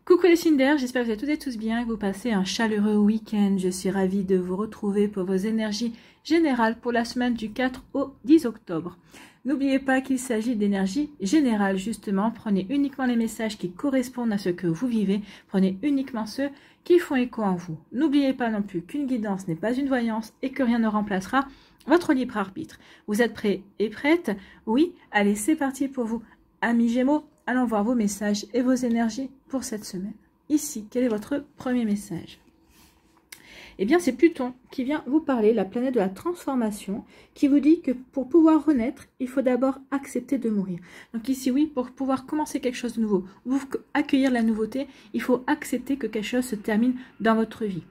Coucou les Cinder, j'espère que vous allez toutes et tous bien et que vous passez un chaleureux week-end. Je suis ravie de vous retrouver pour vos énergies générales pour la semaine du 4 au 10 octobre. N'oubliez pas qu'il s'agit d'énergie générale, justement. Prenez uniquement les messages qui correspondent à ce que vous vivez. Prenez uniquement ceux qui font écho en vous. N'oubliez pas non plus qu'une guidance n'est pas une voyance et que rien ne remplacera votre libre arbitre. Vous êtes prêts et prêtes? Oui? Allez, c'est parti pour vous, amis Gémeaux. Allons voir vos messages et vos énergies pour cette semaine. Ici, quel est votre premier message? Eh bien, c'est Pluton qui vient vous parler, la planète de la transformation, qui vous dit que pour pouvoir renaître, il faut d'abord accepter de mourir. Donc ici, oui, pour pouvoir commencer quelque chose de nouveau, ou accueillir la nouveauté, il faut accepter que quelque chose se termine dans votre vie.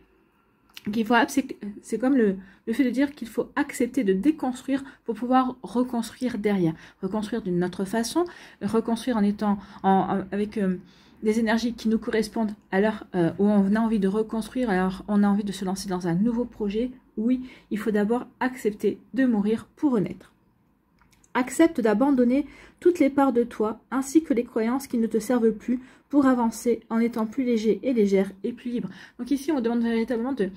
C'est comme le fait de dire qu'il faut accepter de déconstruire pour pouvoir reconstruire derrière. Reconstruire d'une autre façon, reconstruire en étant avec des énergies qui nous correspondent à l'heure où on a envie de reconstruire, alors on a envie de se lancer dans un nouveau projet. Oui, il faut d'abord accepter de mourir pour renaître. Accepte d'abandonner toutes les parts de toi, ainsi que les croyances qui ne te servent plus pour avancer en étant plus léger et légère et plus libre. Donc ici, on demande véritablement de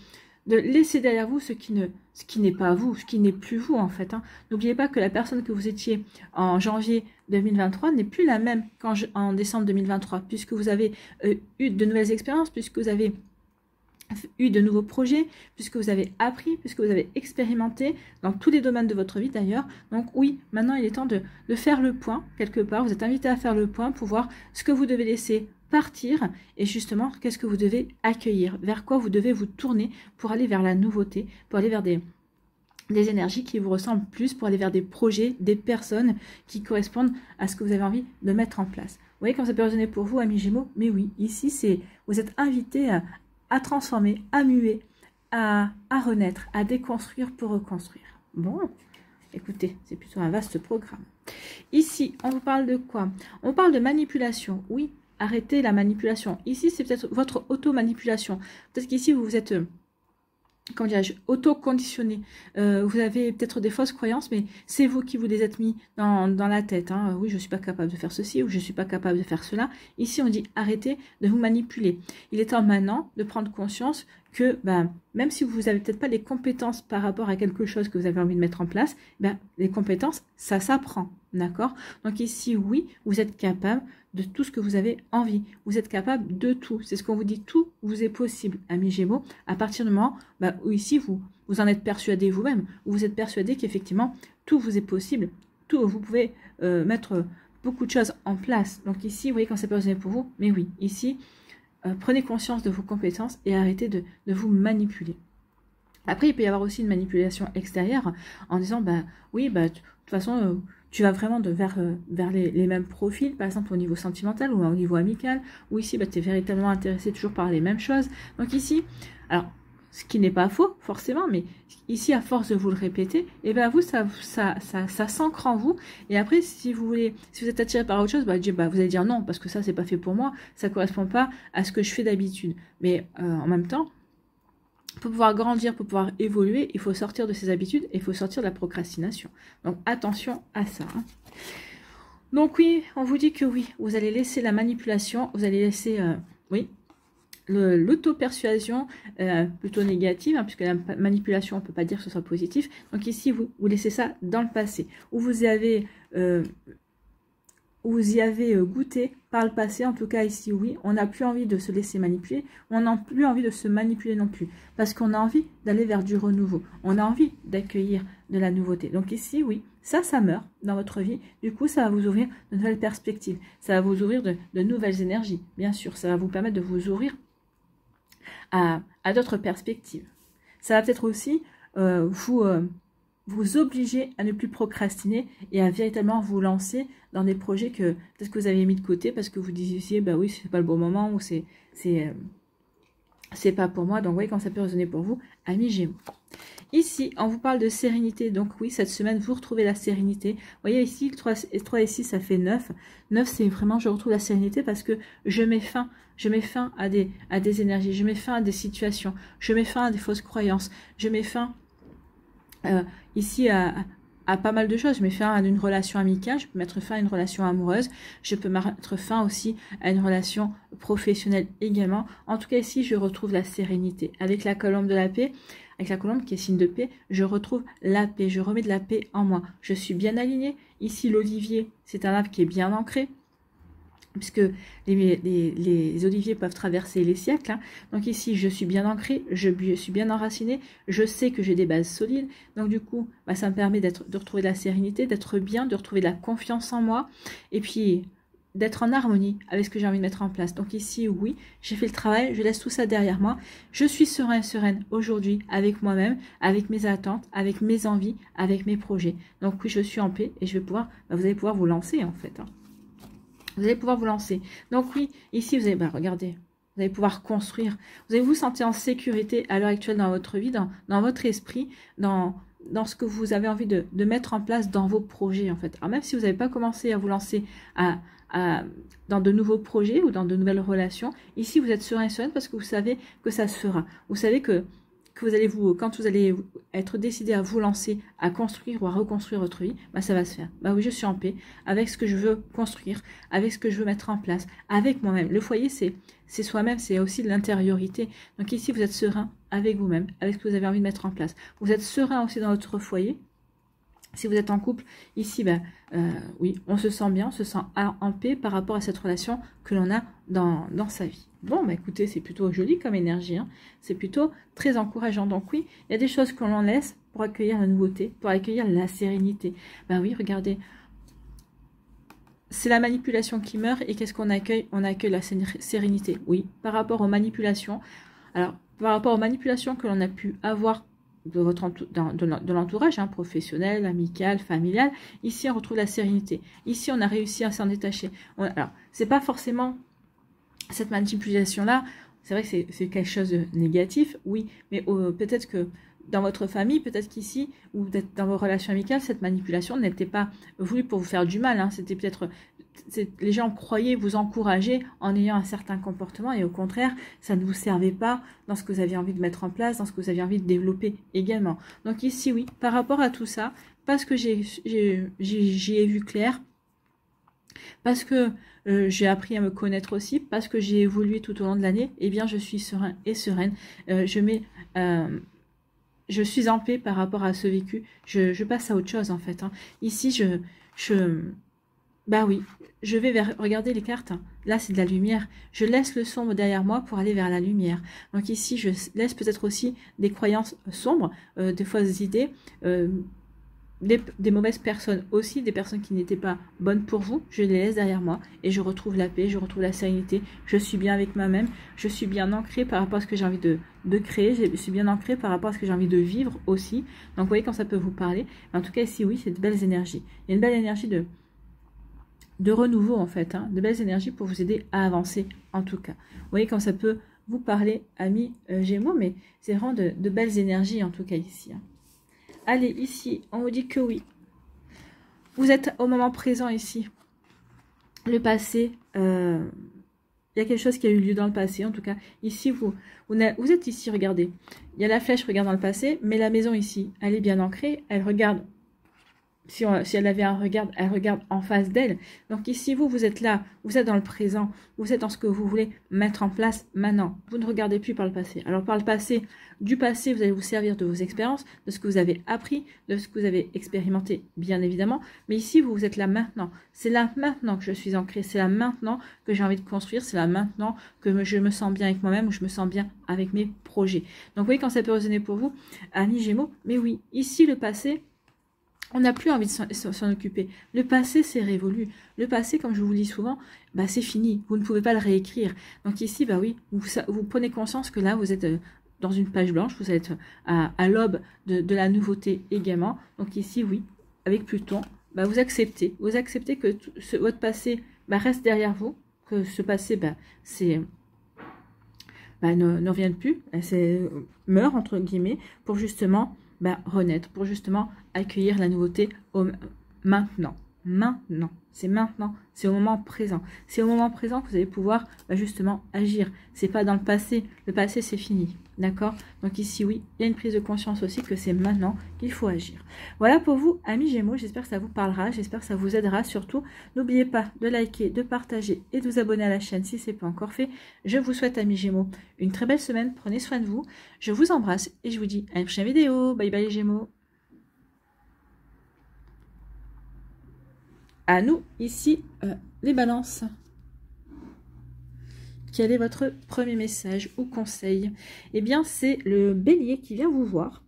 laisser derrière vous ce qui n'est pas vous, ce qui n'est plus vous en fait. N'oubliez pas que la personne que vous étiez en janvier 2023 n'est plus la même qu'en décembre 2023, puisque vous avez eu de nouvelles expériences, puisque vous avez eu de nouveaux projets, puisque vous avez appris, puisque vous avez expérimenté dans tous les domaines de votre vie d'ailleurs. Donc oui, maintenant il est temps de faire le point quelque part. Vous êtes invité à faire le point pour voir ce que vous devez laisser partir et justement qu'est-ce que vous devez accueillir, vers quoi vous devez vous tourner pour aller vers la nouveauté, pour aller vers des énergies qui vous ressemblent plus, pour aller vers des projets, des personnes qui correspondent à ce que vous avez envie de mettre en place. Vous voyez comme ça peut résonner pour vous, amis Gémeaux? Mais oui, ici vous êtes invité à transformer, à muer, à renaître, à déconstruire pour reconstruire. Bon, écoutez, c'est plutôt un vaste programme. Ici, on vous parle de quoi? On parle de manipulation. Oui, arrêtez la manipulation. Ici, c'est peut-être votre auto-manipulation. Peut-être qu'ici, vous êtes... comment dirais-je, auto-conditionné. Vous avez peut-être des fausses croyances, mais c'est vous qui vous les êtes mis dans la tête. Oui, je ne suis pas capable de faire ceci ou je ne suis pas capable de faire cela. Ici, on dit arrêtez de vous manipuler. Il est temps maintenant de prendre conscience que même si vous n'avez peut-être pas les compétences par rapport à quelque chose que vous avez envie de mettre en place, les compétences, ça s'apprend. D'accord? Donc ici, oui, vous êtes capable de tout ce que vous avez envie. Vous êtes capable de tout. C'est ce qu'on vous dit, tout vous est possible, amis Gémeaux, à partir du moment où ici, vous en êtes persuadé vous-même, où vous êtes persuadé qu'effectivement, tout vous est possible, tout, vous pouvez mettre beaucoup de choses en place. Donc ici, vous voyez quand c'est pas pour vous, mais oui, ici, prenez conscience de vos compétences et arrêtez de vous manipuler. Après, il peut y avoir aussi une manipulation extérieure en disant, oui, de toute façon, tu vas vraiment vers les mêmes profils, par exemple au niveau sentimental ou au niveau amical, ou ici, tu es véritablement intéressé toujours par les mêmes choses. Donc ici, alors, ce qui n'est pas faux, forcément, mais ici, à force de vous le répéter, et vous, ça s'ancre en vous. Et après, si vous êtes attiré par autre chose, vous allez dire non, parce que ça, c'est pas fait pour moi, ça correspond pas à ce que je fais d'habitude. Mais en même temps, pour pouvoir grandir, pour pouvoir évoluer, il faut sortir de ses habitudes et il faut sortir de la procrastination. Donc, attention à ça. Donc, oui, on vous dit que oui, vous allez laisser la manipulation, vous allez laisser, l'auto-persuasion plutôt négative, puisque la manipulation, on ne peut pas dire que ce soit positif. Donc, ici, vous laissez ça dans le passé, où vous y avez goûté par le passé. En tout cas ici, oui, on n'a plus envie de se laisser manipuler, on n'a plus envie de se manipuler non plus, parce qu'on a envie d'aller vers du renouveau, on a envie d'accueillir de la nouveauté. Donc ici, oui, ça meurt dans votre vie, du coup ça va vous ouvrir de nouvelles perspectives, ça va vous ouvrir de nouvelles énergies, bien sûr, ça va vous permettre de vous ouvrir à d'autres perspectives. Ça va peut-être aussi vous obliger à ne plus procrastiner et à véritablement vous lancer dans des projets que peut-être que vous avez mis de côté parce que vous disiez oui, c'est pas le bon moment ou c'est pas pour moi. Donc vous voyez quand ça peut résonner pour vous, amis Gémeaux. Ici, on vous parle de sérénité. Donc oui, cette semaine, vous retrouvez la sérénité. Vous voyez ici, 3 et 6, ça fait 9. 9, c'est vraiment, je retrouve la sérénité parce que je mets fin à des énergies, je mets fin à des situations, je mets fin à des fausses croyances, je mets fin ici à pas mal de choses. Je mets fin à une relation amicale, je peux mettre fin à une relation amoureuse, je peux mettre fin aussi à une relation professionnelle également. En tout cas, ici, je retrouve la sérénité. Avec la colombe de la paix, avec la colombe qui est signe de paix, je retrouve la paix, je remets de la paix en moi. Je suis bien alignée. Ici, l'olivier, c'est un arbre qui est bien ancré, puisque les oliviers peuvent traverser les siècles. Hein. Donc ici, je suis bien ancrée, je suis bien enracinée, je sais que j'ai des bases solides. Donc du coup, bah, ça me permet de retrouver de la sérénité, d'être bien, de retrouver de la confiance en moi, et puis d'être en harmonie avec ce que j'ai envie de mettre en place. Donc ici, oui, j'ai fait le travail, je laisse tout ça derrière moi. Je suis serein et sereine aujourd'hui avec moi-même, avec mes attentes, avec mes envies, avec mes projets. Donc oui, je suis en paix et je vais pouvoir, bah, vous allez pouvoir vous lancer en fait. Hein. Vous allez pouvoir vous lancer. Donc oui, ici, vous allez, bah, regardez, vous allez pouvoir construire. Vous allez vous sentir en sécurité à l'heure actuelle dans votre vie, dans votre esprit, dans ce que vous avez envie de mettre en place dans vos projets, en fait. Alors même si vous n'avez pas commencé à vous lancer dans de nouveaux projets ou dans de nouvelles relations, ici, vous êtes serein et sereine parce que vous savez que ça se fera. Vous savez que vous allez quand vous allez être décidé à vous lancer, à construire ou à reconstruire votre vie, bah ça va se faire. Bah oui, je suis en paix avec ce que je veux construire, avec ce que je veux mettre en place, avec moi-même. Le foyer, c'est soi-même, c'est aussi de l'intériorité. Donc ici, vous êtes serein avec vous-même, avec ce que vous avez envie de mettre en place. Vous êtes serein aussi dans votre foyer. Si vous êtes en couple, ici, ben, oui, on se sent bien, on se sent en paix par rapport à cette relation que l'on a dans sa vie. Bon, bah écoutez, c'est plutôt joli comme énergie, hein. C'est plutôt très encourageant. Donc oui, il y a des choses que l'on laisse pour accueillir la nouveauté, pour accueillir la sérénité. Ben oui, regardez, c'est la manipulation qui meurt et qu'est-ce qu'on accueille? On accueille la sérénité. Oui, par rapport aux manipulations. Alors, par rapport aux manipulations que l'on a pu avoir de l'entourage, hein, professionnel, amical, familial, ici on retrouve la sérénité. Ici on a réussi à s'en détacher. Alors, c'est pas forcément cette manipulation-là, c'est vrai que c'est quelque chose de négatif, oui, mais peut-être que dans votre famille, peut-être qu'ici, ou peut-être dans vos relations amicales, cette manipulation n'était pas voulue pour vous faire du mal, hein. C'était peut-être, les gens croyaient vous encourager en ayant un certain comportement, et au contraire, ça ne vous servait pas dans ce que vous aviez envie de mettre en place, dans ce que vous aviez envie de développer également. Donc ici, oui, par rapport à tout ça, parce que j'y ai vu clair, parce que j'ai appris à me connaître aussi, parce que j'ai évolué tout au long de l'année, eh bien je suis serein et sereine. Je suis en paix par rapport à ce vécu. Je passe à autre chose en fait. Hein. Ici, bah oui, je vais vers, regardez les cartes, hein. Là c'est de la lumière. Je laisse le sombre derrière moi pour aller vers la lumière. Donc ici, je laisse peut-être aussi des croyances sombres, des fausses idées, des mauvaises personnes aussi, des personnes qui n'étaient pas bonnes pour vous, je les laisse derrière moi et je retrouve la paix, je retrouve la sérénité, je suis bien avec moi-même, je suis bien ancrée par rapport à ce que j'ai envie de créer, je suis bien ancrée par rapport à ce que j'ai envie de vivre aussi. Donc vous voyez quand ça peut vous parler, en tout cas ici oui, c'est de belles énergies. Il y a une belle énergie de renouveau en fait, hein, de belles énergies pour vous aider à avancer en tout cas. Vous voyez quand ça peut vous parler, amis Gémeaux, mais c'est vraiment de belles énergies en tout cas ici. Hein. Allez, ici, on vous dit que oui. Vous êtes au moment présent ici. Le passé, il y a quelque chose qui a eu lieu dans le passé. En tout cas, ici, vous êtes ici, regardez. Il y a la flèche, regarde dans le passé, mais la maison ici, elle est bien ancrée. Elle regarde, si elle avait un regard, elle regarde en face d'elle. Donc ici, vous êtes là, vous êtes dans le présent, vous êtes dans ce que vous voulez mettre en place maintenant. Vous ne regardez plus par le passé. Alors par le passé, du passé, vous allez vous servir de vos expériences, de ce que vous avez appris, de ce que vous avez expérimenté, bien évidemment. Mais ici, vous êtes là maintenant. C'est là maintenant que je suis ancrée. C'est là maintenant que j'ai envie de construire. C'est là maintenant que je me sens bien avec moi-même, ou je me sens bien avec mes projets. Donc vous voyez quand ça peut résonner pour vous, amis Gémeaux. Mais oui, ici, le passé, on n'a plus envie de s'en occuper. Le passé, c'est révolu. Le passé, comme je vous le dis souvent, bah, c'est fini. Vous ne pouvez pas le réécrire. Donc ici, bah oui, vous prenez conscience que là, vous êtes dans une page blanche. Vous êtes à l'aube de la nouveauté également. Donc ici, oui, avec Pluton, bah, vous acceptez. Vous acceptez que votre passé bah, reste derrière vous. Que ce passé, bah, ne revienne plus. Meurt, entre guillemets, pour justement... bah, renaître, pour justement accueillir la nouveauté maintenant. maintenant. C'est maintenant, c'est au moment présent. C'est au moment présent que vous allez pouvoir justement agir. C'est pas dans le passé. Le passé, c'est fini. D'accord? Donc ici, oui, il y a une prise de conscience aussi que c'est maintenant qu'il faut agir. Voilà pour vous, amis Gémeaux. J'espère que ça vous parlera. J'espère que ça vous aidera. Surtout, n'oubliez pas de liker, de partager et de vous abonner à la chaîne si ce n'est pas encore fait. Je vous souhaite, amis Gémeaux, une très belle semaine. Prenez soin de vous. Je vous embrasse et je vous dis à une prochaine vidéo. Bye bye les Gémeaux. À nous, ici, les balances. Quel est votre premier message ou conseil? Eh bien, c'est le bélier qui vient vous voir.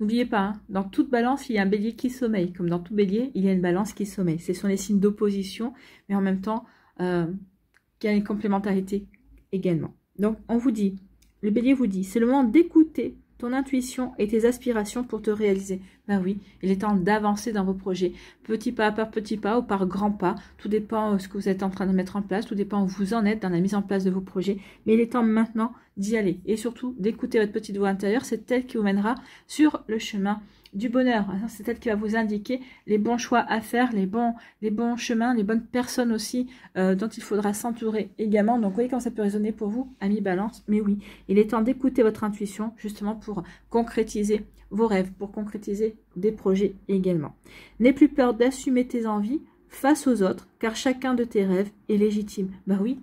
N'oubliez pas, hein, dans toute balance, il y a un bélier qui sommeille. Comme dans tout bélier, il y a une balance qui sommeille. Ce sont les signes d'opposition, mais en même temps, qui a une complémentarité également. Donc, on vous dit, le bélier vous dit, c'est le moment d'écouter ton intuition et tes aspirations pour te réaliser. Ben oui, il est temps d'avancer dans vos projets. Petit pas par petit pas ou par grands pas. Tout dépend de ce que vous êtes en train de mettre en place. Tout dépend où vous en êtes dans la mise en place de vos projets. Mais il est temps maintenant d'y aller. Et surtout, d'écouter votre petite voix intérieure. C'est elle qui vous mènera sur le chemin du bonheur. C'est elle qui va vous indiquer les bons choix à faire, les bons chemins, les bonnes personnes aussi dont il faudra s'entourer également. Donc, vous voyez comment ça peut résonner pour vous, amis Balance. Mais oui, il est temps d'écouter votre intuition justement pour concrétiser vos rêves, pour concrétiser des projets également. N'aie plus peur d'assumer tes envies face aux autres, car chacun de tes rêves est légitime. Ben oui.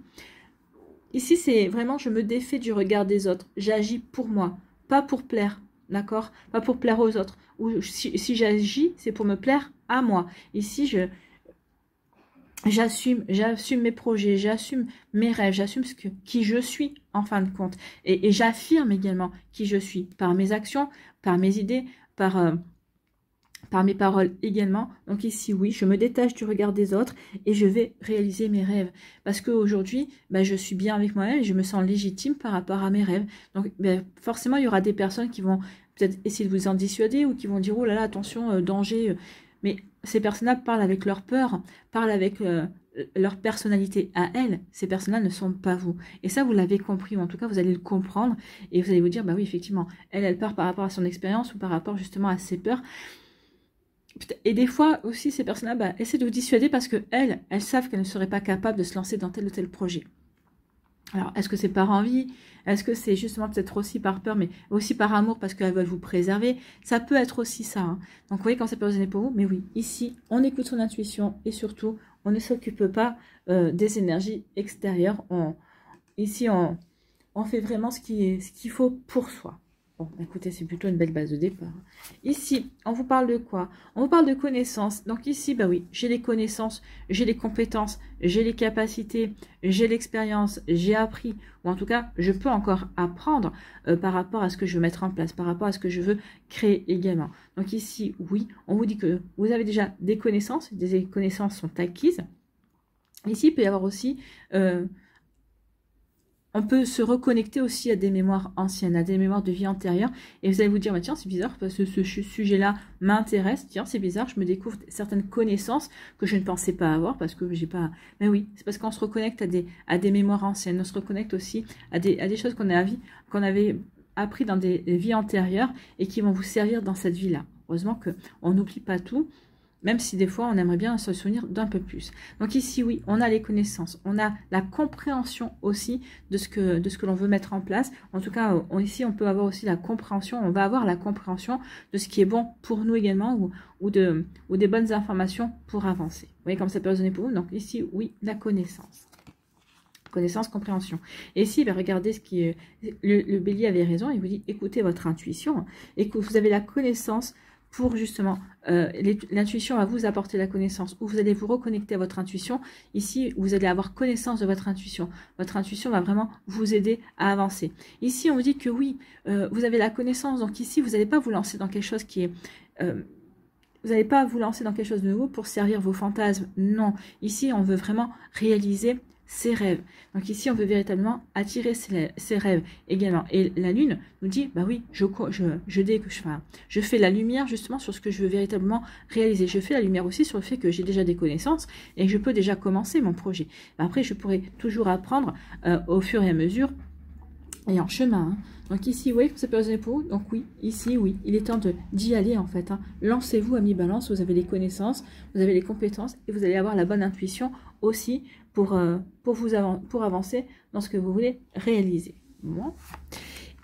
Ici, c'est vraiment, je me défais du regard des autres. J'agis pour moi, pas pour plaire. D'accord? Pas pour plaire aux autres. Ou si j'agis, c'est pour me plaire à moi. Ici, j'assume mes projets, j'assume mes rêves, j'assume qui je suis en fin de compte. Et j'affirme également qui je suis par mes actions, par mes idées, par mes paroles également. Donc ici, oui, je me détache du regard des autres et je vais réaliser mes rêves. Parce qu'aujourd'hui, je suis bien avec moi-même et je me sens légitime par rapport à mes rêves. Donc forcément, il y aura des personnes qui vont peut-être essayer de vous en dissuader ou qui vont dire « Oh là là, attention, danger ». Mais ces personnes-là parlent avec leur peur, parlent avec leur personnalité à elles. Ces personnes-là ne sont pas vous. Et ça, vous l'avez compris, ou en tout cas, vous allez le comprendre. Et vous allez vous dire « Bah oui, effectivement, elle part par rapport à son expérience ou par rapport justement à ses peurs ». Et des fois aussi, ces personnes-là essaient de vous dissuader parce qu'elles savent qu'elles ne seraient pas capables de se lancer dans tel ou tel projet. Alors, est-ce que c'est par envie? Est-ce que c'est justement peut-être aussi par peur, mais aussi par amour parce qu'elles veulent vous préserver? Ça peut être aussi ça. Hein. Donc, vous voyez quand ça peut résonner pour vous. Mais oui, ici, on écoute son intuition et surtout, on ne s'occupe pas des énergies extérieures. Ici, on fait vraiment ce qu'il faut pour soi. Bon, écoutez, c'est plutôt une belle base de départ. Ici, on vous parle de quoi? On vous parle de connaissances. Donc ici, oui, j'ai les connaissances, j'ai les compétences, j'ai les capacités, j'ai l'expérience, j'ai appris, ou en tout cas, je peux encore apprendre par rapport à ce que je veux mettre en place, par rapport à ce que je veux créer également. Donc ici, oui, on vous dit que vous avez déjà des connaissances sont acquises. Ici, il peut y avoir aussi... on peut se reconnecter aussi à des mémoires anciennes, à des mémoires de vie antérieure. Et vous allez vous dire, tiens, c'est bizarre, parce que ce sujet-là m'intéresse. Tiens, c'est bizarre, je me découvre certaines connaissances que je ne pensais pas avoir, parce que j'ai pas... Mais oui, c'est parce qu'on se reconnecte à des mémoires anciennes. On se reconnecte aussi à des choses qu'on avait appris dans des vies antérieures et qui vont vous servir dans cette vie-là. Heureusement qu'on n'oublie pas tout. Même si des fois, on aimerait bien se souvenir d'un peu plus. Donc ici, oui, on a les connaissances. On a la compréhension aussi de ce que l'on veut mettre en place. En tout cas, ici, on peut avoir aussi la compréhension. On va avoir la compréhension de ce qui est bon pour nous également ou des bonnes informations pour avancer. Vous voyez comme ça peut résonner pour vous. Donc ici, oui, la connaissance. Connaissance, compréhension. Et ici, regardez ce qui est... Le bélier avait raison. Il vous dit, écoutez votre intuition. Et que vous avez la connaissance... pour justement, l'intuition va vous apporter la connaissance, ou vous allez vous reconnecter à votre intuition. Ici, vous allez avoir connaissance de votre intuition. Votre intuition va vraiment vous aider à avancer. Ici, on vous dit que oui, vous avez la connaissance, donc ici, vous n'allez pas vous lancer dans quelque chose qui est... vous n'allez pas vous lancer dans quelque chose de nouveau pour servir vos fantasmes. Non, ici, on veut vraiment réaliser ses rêves. Donc ici, on veut véritablement attirer ses rêves également. Et la lune nous dit, oui, je fais la lumière justement sur ce que je veux véritablement réaliser. Je fais la lumière aussi sur le fait que j'ai déjà des connaissances et que je peux déjà commencer mon projet. Après, je pourrais toujours apprendre au fur et à mesure et en chemin. Hein. Donc ici, vous voyez que ça peut résonner pour vous. Donc oui, ici, oui, il est temps d'y aller en fait. Hein. Lancez-vous, amis Balance, vous avez les connaissances, vous avez les compétences et vous allez avoir la bonne intuition aussi pour avancer dans ce que vous voulez réaliser. Bon.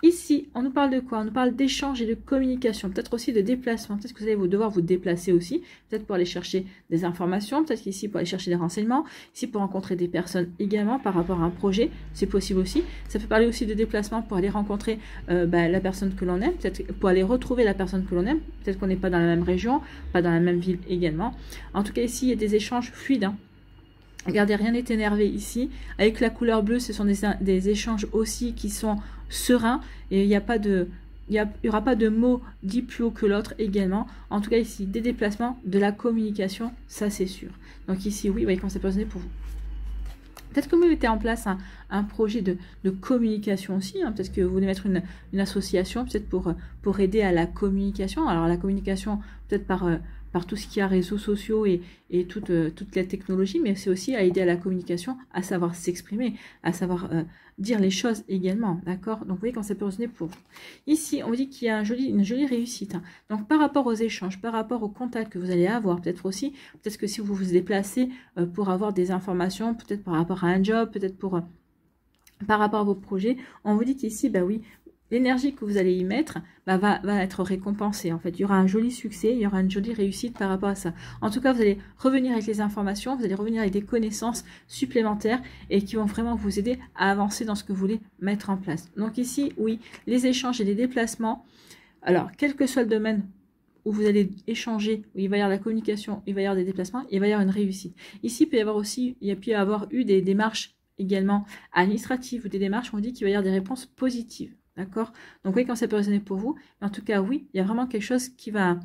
Ici, on nous parle de quoi? On nous parle d'échange et de communication, peut-être aussi de déplacement. Peut-être que vous allez devoir vous déplacer aussi, peut-être pour aller chercher des informations, peut-être qu'ici pour aller chercher des renseignements, ici pour rencontrer des personnes également par rapport à un projet, c'est possible aussi. Ça peut parler aussi de déplacement pour aller rencontrer la personne que l'on aime, peut-être pour aller retrouver la personne que l'on aime, peut-être qu'on n'est pas dans la même région, pas dans la même ville également. En tout cas, ici, il y a des échanges fluides. Hein. Regardez, rien n'est énervé ici. Avec la couleur bleue, ce sont des échanges aussi qui sont sereins. Et il n'y aura pas de mot dit plus haut que l'autre également. En tout cas, ici, des déplacements, de la communication, ça c'est sûr. Donc ici, oui, vous voyez comment c'est positionné pour vous. Peut-être que vous mettez en place un projet de communication aussi. Hein. Peut-être que vous voulez mettre une association, peut-être pour aider à la communication. Alors la communication, peut-être par tout ce qui est réseaux sociaux et toute la technologie, mais c'est aussi à aider à la communication, à savoir s'exprimer, à savoir dire les choses également, d'accord? Donc vous voyez quand ça peut résonner pour vous. Ici, on vous dit qu'il y a une jolie réussite. Hein. Donc par rapport aux échanges, par rapport aux contacts que vous allez avoir, peut-être aussi, peut-être que si vous vous déplacez pour avoir des informations, peut-être par rapport à un job, peut-être par rapport à vos projets, on vous dit qu'ici, bah oui, l'énergie que vous allez y mettre va être récompensée. En fait, il y aura un joli succès, il y aura une jolie réussite par rapport à ça. En tout cas, vous allez revenir avec les informations, vous allez revenir avec des connaissances supplémentaires et qui vont vraiment vous aider à avancer dans ce que vous voulez mettre en place. Donc ici, oui, les échanges et les déplacements. Alors, quel que soit le domaine où vous allez échanger, où il va y avoir la communication, il va y avoir des déplacements, il va y avoir une réussite. Ici, il peut y avoir eu des démarches également administratives ou des démarches où on dit qu'il va y avoir des réponses positives. D'accord? Donc oui, quand ça peut résonner pour vous, mais en tout cas, oui, il y a vraiment quelque chose qui va...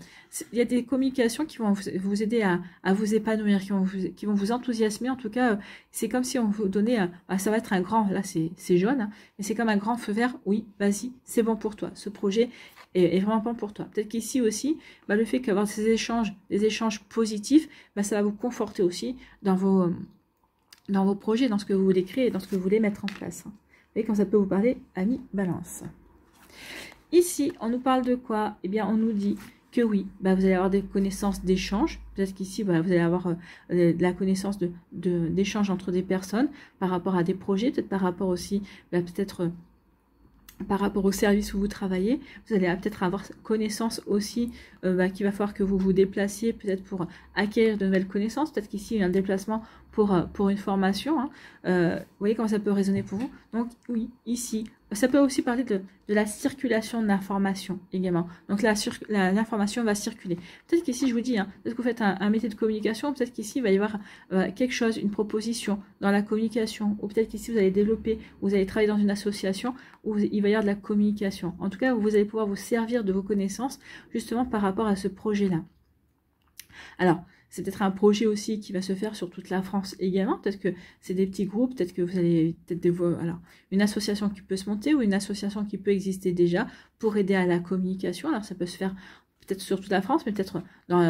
Il y a des communications qui vont vous aider à vous épanouir, qui vont vous enthousiasmer. En tout cas, c'est comme si on vous donnait... ça va être un grand... Là, c'est jaune, hein, mais c'est comme un grand feu vert. Oui, vas-y, c'est bon pour toi. Ce projet est vraiment bon pour toi. Peut-être qu'ici aussi, le fait qu'avoir des échanges positifs, ça va vous conforter aussi dans vos projets, dans ce que vous voulez créer, dans ce que vous voulez mettre en place. Et quand ça peut vous parler, amis Balance. Ici, on nous parle de quoi? Eh bien, on nous dit que oui, vous allez avoir des connaissances d'échange. Peut-être qu'ici, vous allez avoir de la connaissance d'échange entre des personnes par rapport à des projets, peut-être par rapport aussi, peut-être par rapport au service où vous travaillez. Vous allez peut-être avoir connaissance aussi qu'il va falloir que vous vous déplaciez peut-être pour acquérir de nouvelles connaissances. Peut-être qu'ici, il y a un déplacement pour une formation. Hein. Vous voyez comment ça peut résonner pour vous. Donc oui, ici, ça peut aussi parler de la circulation de l'information également. Donc l'information va circuler. Peut-être qu'ici, je vous dis, hein, peut-être que vous faites un métier de communication, peut-être qu'ici, il va y avoir quelque chose, une proposition dans la communication, ou peut-être qu'ici, vous allez développer, vous allez travailler dans une association où il va y avoir de la communication. En tout cas, vous allez pouvoir vous servir de vos connaissances justement par rapport à ce projet-là. Alors, c'est peut-être un projet aussi qui va se faire sur toute la France également. Peut-être que c'est des petits groupes, peut-être que vous allez alors une association qui peut se monter ou une association qui peut exister déjà pour aider à la communication. Alors ça peut se faire peut-être sur toute la France, mais peut-être dans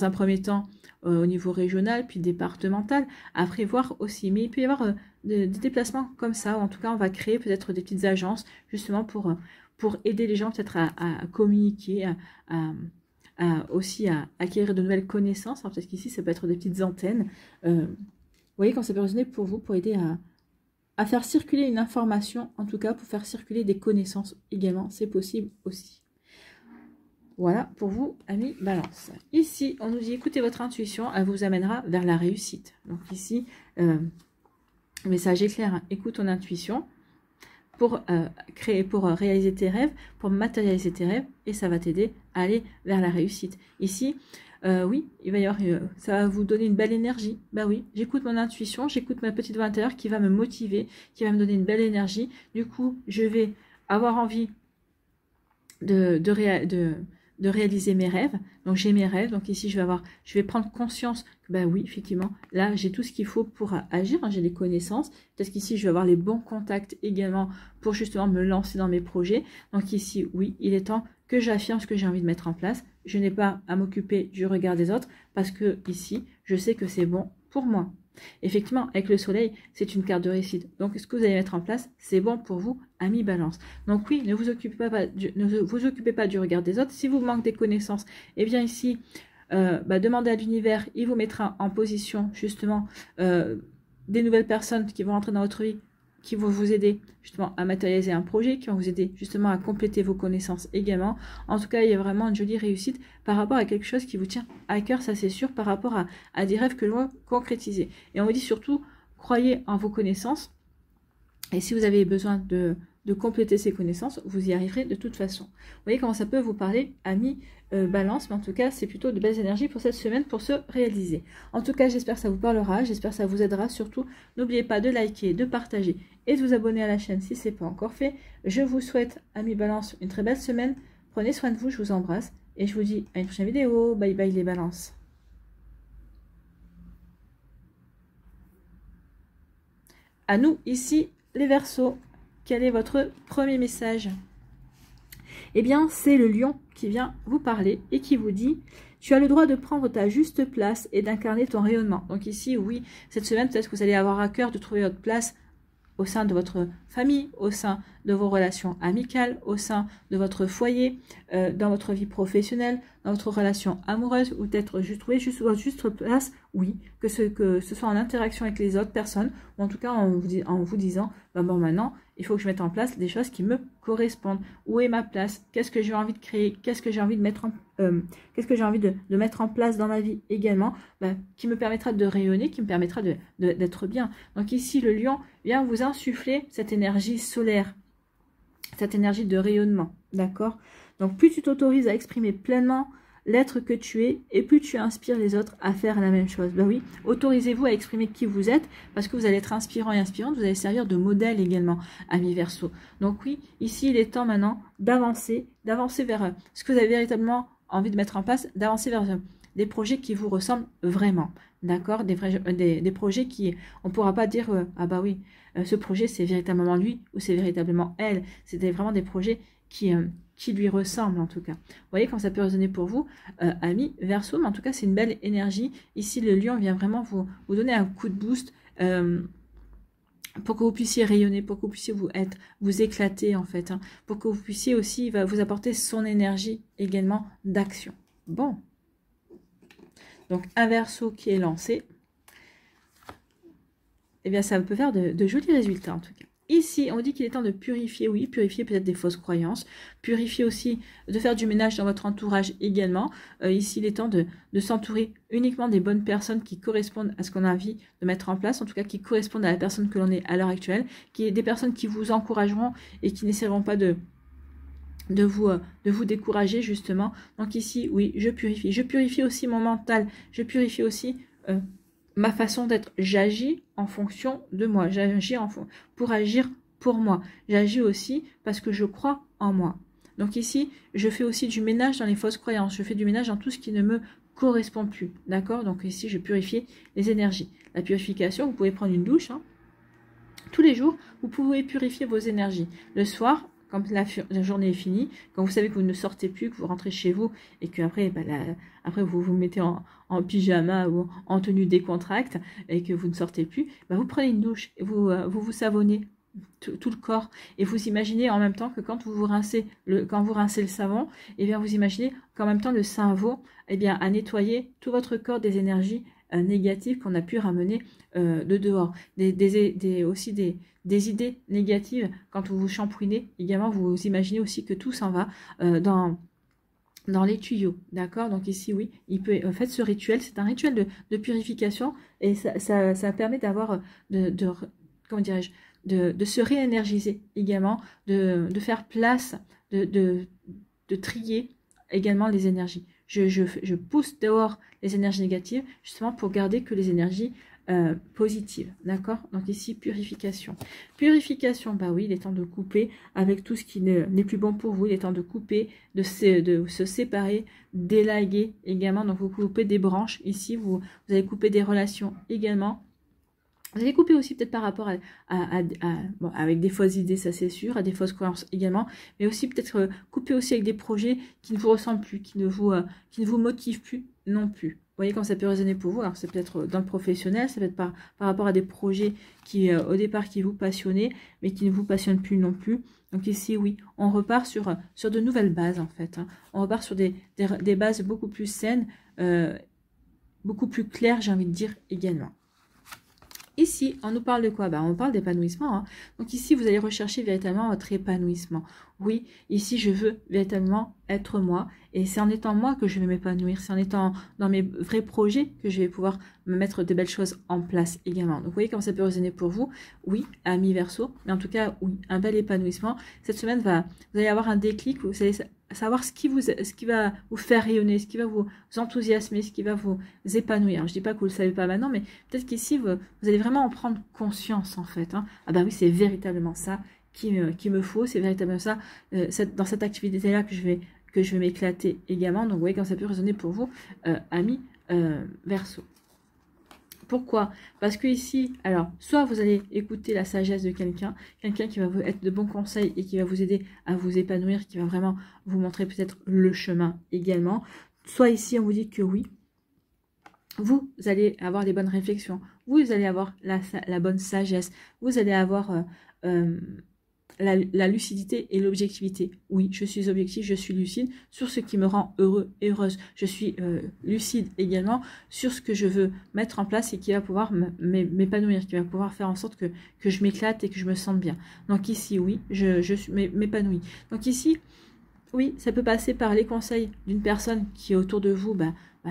un premier temps au niveau régional, puis départemental, après voir aussi. Mais il peut y avoir des déplacements comme ça, ou en tout cas on va créer peut-être des petites agences justement pour aider les gens peut-être à communiquer, aussi à acquérir de nouvelles connaissances. Alors peut-être qu'ici, ça peut être des petites antennes. Vous voyez, quand ça peut résonner pour vous, pour aider à faire circuler une information, en tout cas, pour faire circuler des connaissances également, c'est possible aussi. Voilà, pour vous, amis Balance. Ici, on nous dit, écoutez votre intuition, elle vous amènera vers la réussite. Donc ici, le message est clair, hein, écoute ton intuition pour réaliser tes rêves, pour matérialiser tes rêves, et ça va t'aider à aller vers la réussite. Ici, oui, il va y avoir, ça va vous donner une belle énergie. Bah oui, j'écoute mon intuition, j'écoute ma petite voix intérieure qui va me motiver, qui va me donner une belle énergie. Du coup, je vais avoir envie de réaliser mes rêves. Donc j'ai mes rêves, donc ici je vais prendre conscience que bah oui, effectivement, là j'ai tout ce qu'il faut pour agir, hein, j'ai les connaissances. Peut-être qu'ici je vais avoir les bons contacts également pour justement me lancer dans mes projets. Donc ici, oui, il est temps que j'affirme ce que j'ai envie de mettre en place. Je n'ai pas à m'occuper du regard des autres parce que ici, je sais que c'est bon pour moi. Effectivement, avec le soleil, c'est une carte de réussite. Donc, ce que vous allez mettre en place, c'est bon pour vous, amis balance. Donc oui, ne vous occupez pas du regard des autres. Si vous manquez des connaissances, eh bien ici, demandez à l'univers, il vous mettra en position, justement, des nouvelles personnes qui vont rentrer dans votre vie, qui vont vous aider justement à matérialiser un projet, qui vont vous aider justement à compléter vos connaissances également. En tout cas, il y a vraiment une jolie réussite par rapport à quelque chose qui vous tient à cœur, ça c'est sûr, par rapport à des rêves que l'on va concrétiser. Et on vous dit surtout, croyez en vos connaissances, et si vous avez besoin de compléter ces connaissances, vous y arriverez de toute façon. Vous voyez comment ça peut vous parler, amis balance, mais en tout cas, c'est plutôt de belles énergies pour cette semaine pour se réaliser. En tout cas, j'espère que ça vous parlera, j'espère que ça vous aidera. Surtout, n'oubliez pas de liker, de partager et de vous abonner à la chaîne si ce n'est pas encore fait. Je vous souhaite, amis balance, une très belle semaine. Prenez soin de vous, je vous embrasse et je vous dis à une prochaine vidéo. Bye bye les balances. À nous, ici, les Verseaux. Quel est votre premier message? Eh bien, c'est le lion qui vient vous parler et qui vous dit « Tu as le droit de prendre ta juste place et d'incarner ton rayonnement. » Donc ici, oui, cette semaine, peut-être que vous allez avoir à cœur de trouver votre place au sein de votre famille, au sein de vos relations amicales, au sein de votre foyer, dans votre vie professionnelle, dans votre relation amoureuse, ou peut-être juste trouver votre juste place, oui, que ce soit en interaction avec les autres personnes, ou en tout cas en vous disant, bon maintenant, il faut que je mette en place des choses qui me correspondent. Où est ma place? Qu'est-ce que j'ai envie de créer? Qu'est-ce que j'ai envie de mettre de mettre en place dans ma vie également, qui me permettra de rayonner, qui me permettra d'être bien. Donc ici, le lion vient vous insuffler cette énergie solaire, cette énergie de rayonnement, d'accord? Donc plus tu t'autorises à exprimer pleinement l'être que tu es, et plus tu inspires les autres à faire la même chose. Ben oui, autorisez-vous à exprimer qui vous êtes, parce que vous allez être inspirant et inspirante, vous allez servir de modèle également, amis Verseaux. Donc oui, ici il est temps maintenant d'avancer vers ce que vous avez véritablement envie de mettre en place, d'avancer vers des projets qui vous ressemblent vraiment, d'accord? Des projets qui, on ne pourra pas dire, ah bah oui, ce projet c'est véritablement lui, ou c'est véritablement elle, c'était vraiment des projets qui lui ressemblent en tout cas. Vous voyez quand ça peut résonner pour vous, amis Verseaux, mais en tout cas c'est une belle énergie. Ici le lion vient vraiment vous donner un coup de boost pour que vous puissiez rayonner, pour que vous puissiez vous éclater en fait, hein, pour que vous puissiez aussi, il va vous apporter son énergie également d'action. Bon, donc un Verseau qui est lancé, eh bien ça peut faire de jolis résultats en tout cas. Ici, on dit qu'il est temps de purifier, oui, purifier peut-être des fausses croyances, purifier aussi, de faire du ménage dans votre entourage également. Ici, il est temps de s'entourer uniquement des bonnes personnes qui correspondent à ce qu'on a envie de mettre en place, en tout cas qui correspondent à la personne que l'on est à l'heure actuelle, des personnes qui vous encourageront et qui n'essaieront pas de vous décourager justement. Donc ici, oui, je purifie. Je purifie aussi mon mental, je purifie aussi ma façon d'être. J'agis en fonction de moi, j'agis pour agir pour moi. J'agis aussi parce que je crois en moi. Donc ici, je fais aussi du ménage dans les fausses croyances, je fais du ménage dans tout ce qui ne me correspond plus, d'accord? Donc ici, je purifie les énergies. La purification, vous pouvez prendre une douche, hein. Tous les jours, vous pouvez purifier vos énergies. Le soir, quand la journée est finie, quand vous savez que vous ne sortez plus, que vous rentrez chez vous et que après vous vous mettez en pyjama ou en tenue décontracte et que vous ne sortez plus, vous prenez une douche et vous savonnez tout le corps et vous imaginez en même temps que quand vous rincez le savon, et bien vous imaginez qu'en même temps le savon a nettoyé tout votre corps des énergies négatives qu'on a pu ramener de dehors, aussi des idées négatives. Quand vous vous shampouinez également, vous imaginez aussi que tout s'en va dans les tuyaux, d'accord? Donc ici, oui, en fait, ce rituel, c'est un rituel de purification et ça permet d'avoir, comment dirais-je, de se réénergiser également, de faire place, de trier également les énergies. Je pousse dehors les énergies négatives, justement pour garder que les énergies positives, d'accord? Donc ici, purification. Purification, oui, il est temps de couper avec tout ce qui n'est plus bon pour vous, il est temps de couper, de se séparer, d'élaguer également, donc vous coupez des branches, ici, vous allez couper des relations également. Vous allez couper aussi peut-être par rapport avec des fausses idées, ça c'est sûr, à des fausses croyances également, mais aussi peut-être couper aussi avec des projets qui ne vous ressemblent plus, qui ne vous motivent plus non plus. voyez quand ça peut résonner pour vous. Alors, c'est peut-être dans le professionnel, ça peut être par rapport à des projets qui, au départ, qui vous passionnaient, mais qui ne vous passionnent plus non plus. Donc ici, oui, on repart sur de nouvelles bases, en fait. Hein. On repart sur des bases beaucoup plus saines, beaucoup plus claires, j'ai envie de dire, également. Ici, on nous parle de quoi? On parle d'épanouissement. Hein. Donc ici, vous allez rechercher véritablement votre épanouissement. Oui, ici, je veux véritablement être moi. Et c'est en étant moi que je vais m'épanouir. C'est en étant dans mes vrais projets que je vais pouvoir me mettre de belles choses en place également. Donc, vous voyez comment ça peut résonner pour vous. Oui, ami Verseau. Mais en tout cas, oui, un bel épanouissement. Cette semaine, vous allez avoir un déclic. Vous allez savoir ce qui va vous faire rayonner, ce qui va vous enthousiasmer, ce qui va vous épanouir. Je ne dis pas que vous ne le savez pas maintenant, mais peut-être qu'ici, vous allez vraiment en prendre conscience, en fait. Hein. Ah oui, c'est véritablement ça qu'il me faut. C'est véritablement ça, dans cette activité-là que je vais m'éclater également. Donc, vous voyez quand ça peut résonner pour vous, amis Verseau. Pourquoi? Parce que ici, alors, soit vous allez écouter la sagesse de quelqu'un qui va vous être de bons conseils et qui va vous aider à vous épanouir, qui va vraiment vous montrer peut-être le chemin également. Soit ici, on vous dit que oui, vous allez avoir les bonnes réflexions, vous allez avoir la bonne sagesse, vous allez avoir la lucidité et l'objectivité. Oui, je suis objectif, je suis lucide sur ce qui me rend heureux et heureuse. Je suis lucide également sur ce que je veux mettre en place et qui va pouvoir m'épanouir, qui va pouvoir faire en sorte que je m'éclate et que je me sente bien. Donc ici, oui, je m'épanouis. Donc ici, oui, ça peut passer par les conseils d'une personne qui est autour de vous.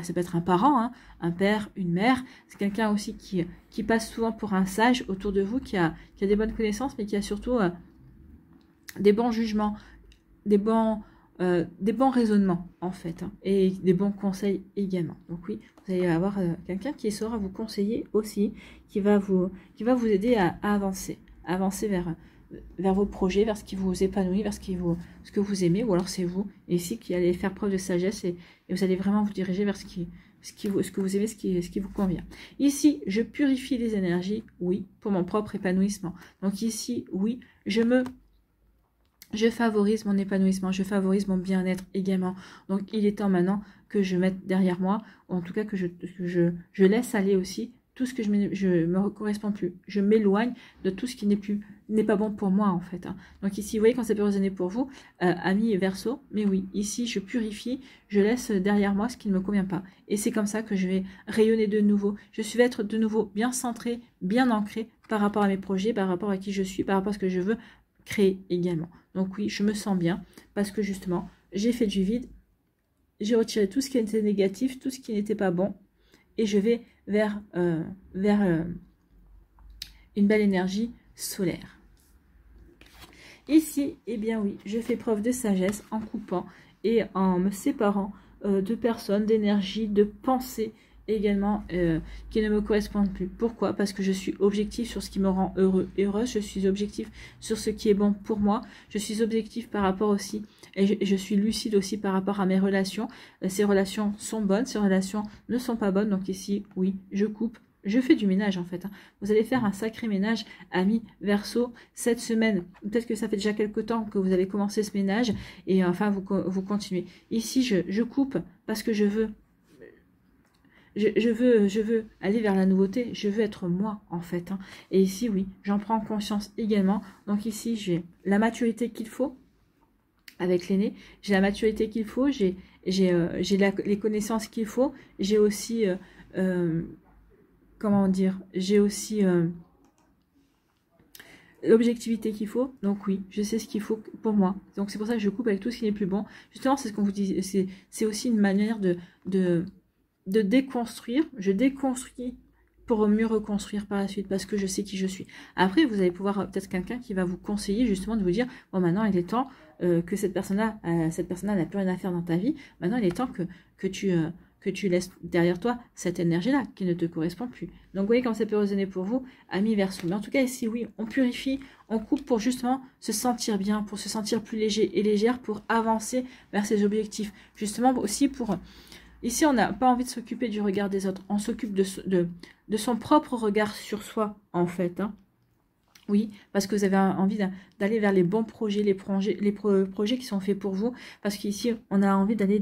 Ça peut être un parent, hein, un père, une mère. C'est quelqu'un aussi qui passe souvent pour un sage autour de vous, qui a des bonnes connaissances, mais qui a surtout des bons jugements, des bons raisonnements en fait, hein, et des bons conseils également. Donc oui, vous allez avoir quelqu'un qui saura vous conseiller aussi, qui va vous aider à avancer vers vos projets, vers ce qui vous épanouit, vers ce que vous aimez, ou alors c'est vous ici qui allez faire preuve de sagesse et vous allez vraiment vous diriger vers ce que vous aimez, ce qui vous convient. Ici, je purifie les énergies, oui, pour mon propre épanouissement. Donc ici, oui, je favorise mon épanouissement, je favorise mon bien-être également. Donc, il est temps maintenant que je mette derrière moi, ou en tout cas que je laisse aller aussi tout ce que je me correspond plus. Je m'éloigne de tout ce qui n'est pas bon pour moi, en fait. Hein. Donc ici, vous voyez quand ça peut résonner pour vous, amis et Verseau, mais oui, ici, je purifie, je laisse derrière moi ce qui ne me convient pas. Et c'est comme ça que je vais rayonner de nouveau. Je vais être de nouveau bien centré, bien ancré par rapport à mes projets, par rapport à qui je suis, par rapport à ce que je veux créer également. Donc oui, je me sens bien parce que justement, j'ai fait du vide, j'ai retiré tout ce qui était négatif, tout ce qui n'était pas bon, et je vais vers une belle énergie solaire. Ici, eh bien oui, je fais preuve de sagesse en coupant et en me séparant de personnes, d'énergie, de pensées également qui ne me correspondent plus. Pourquoi? Parce que je suis objectif sur ce qui me rend heureux et heureuse, je suis objectif sur ce qui est bon pour moi, je suis objectif par rapport aussi, et je suis lucide aussi par rapport à mes relations. Ces relations sont bonnes, ces relations ne sont pas bonnes, donc ici, oui, je coupe. Je fais du ménage en fait. Hein. Vous allez faire un sacré ménage, amis Verseau, cette semaine. Peut-être que ça fait déjà quelques temps que vous avez commencé ce ménage et enfin vous continuez. Ici, je coupe parce que je veux aller vers la nouveauté, je veux être moi en fait. Hein. Et ici, oui, j'en prends conscience également. Donc ici, j'ai la maturité qu'il faut avec l'aîné, j'ai la maturité qu'il faut, j'ai les connaissances qu'il faut, j'ai aussi, comment dire, j'ai aussi l'objectivité qu'il faut. Donc oui, je sais ce qu'il faut pour moi. Donc c'est pour ça que je coupe avec tout ce qui n'est plus bon. Justement, c'est ce qu'on vous dit, c'est aussi une manière de déconstruire. Je déconstruis pour mieux reconstruire par la suite parce que je sais qui je suis. Après, vous allez pouvoir peut-être quelqu'un qui va vous conseiller justement de vous dire bon, maintenant il est temps que cette personne-là n'a plus rien à faire dans ta vie. Maintenant, il est temps que tu laisses derrière toi cette énergie-là qui ne te correspond plus. Donc, vous voyez comment ça peut résonner pour vous, amis Verseau. Mais en tout cas, ici, oui, on purifie, on coupe pour justement se sentir bien, pour se sentir plus léger et légère, pour avancer vers ses objectifs. Justement aussi pour... Ici, on n'a pas envie de s'occuper du regard des autres. On s'occupe de son propre regard sur soi, en fait. Hein. Oui, parce que vous avez envie d'aller vers les bons projets, les projets qui sont faits pour vous. Parce qu'ici, on a envie d'aller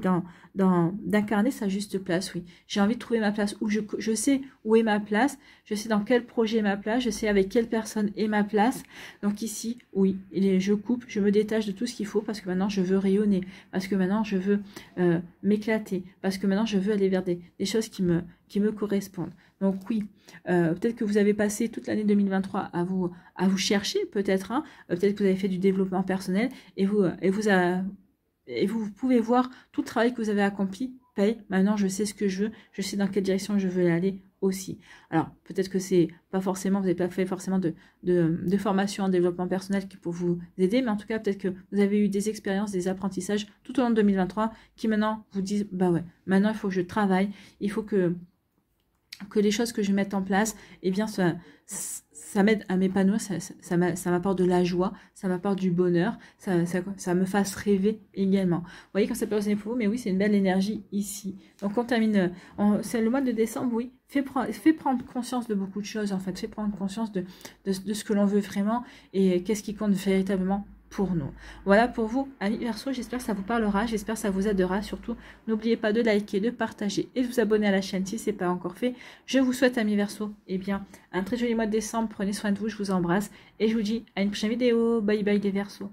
d'incarner sa juste place, oui. J'ai envie de trouver ma place, où je sais où est ma place, je sais dans quel projet est ma place, je sais avec quelle personne est ma place. Donc ici, oui, je coupe, je me détache de tout ce qu'il faut parce que maintenant, je veux rayonner, parce que maintenant, je veux m'éclater, parce que maintenant, je veux aller vers des choses qui me correspondent. Donc oui, peut-être que vous avez passé toute l'année 2023 à vous chercher, peut-être, hein, peut-être que vous avez fait du développement personnel et vous pouvez voir tout le travail que vous avez accompli paye. Maintenant, je sais ce que je veux, je sais dans quelle direction je veux aller aussi. Alors, peut-être que c'est pas forcément, vous n'avez pas fait forcément de formation en développement personnel qui pour vous aider, mais en tout cas, peut-être que vous avez eu des expériences, des apprentissages tout au long de 2023 qui maintenant vous disent, bah ouais, maintenant il faut que je travaille, il faut que les choses que je mette en place, eh bien, ça m'aide à m'épanouir, ça m'apporte de la joie, ça m'apporte du bonheur, ça me fasse rêver également. Vous voyez, quand ça peut résonner pour vous, mais oui, c'est une belle énergie ici. Donc, on termine, c'est le mois de décembre, oui, fait prendre conscience de beaucoup de choses, en fait, fait prendre conscience de ce que l'on veut vraiment et qu'est-ce qui compte véritablement pour nous. Voilà pour vous, amis Verseau, j'espère que ça vous parlera, j'espère que ça vous aidera. Surtout, n'oubliez pas de liker, de partager et de vous abonner à la chaîne si ce n'est pas encore fait. Je vous souhaite, amis Verseau, eh bien, un très joli mois de décembre. Prenez soin de vous, je vous embrasse et je vous dis à une prochaine vidéo. Bye bye les Verseaux.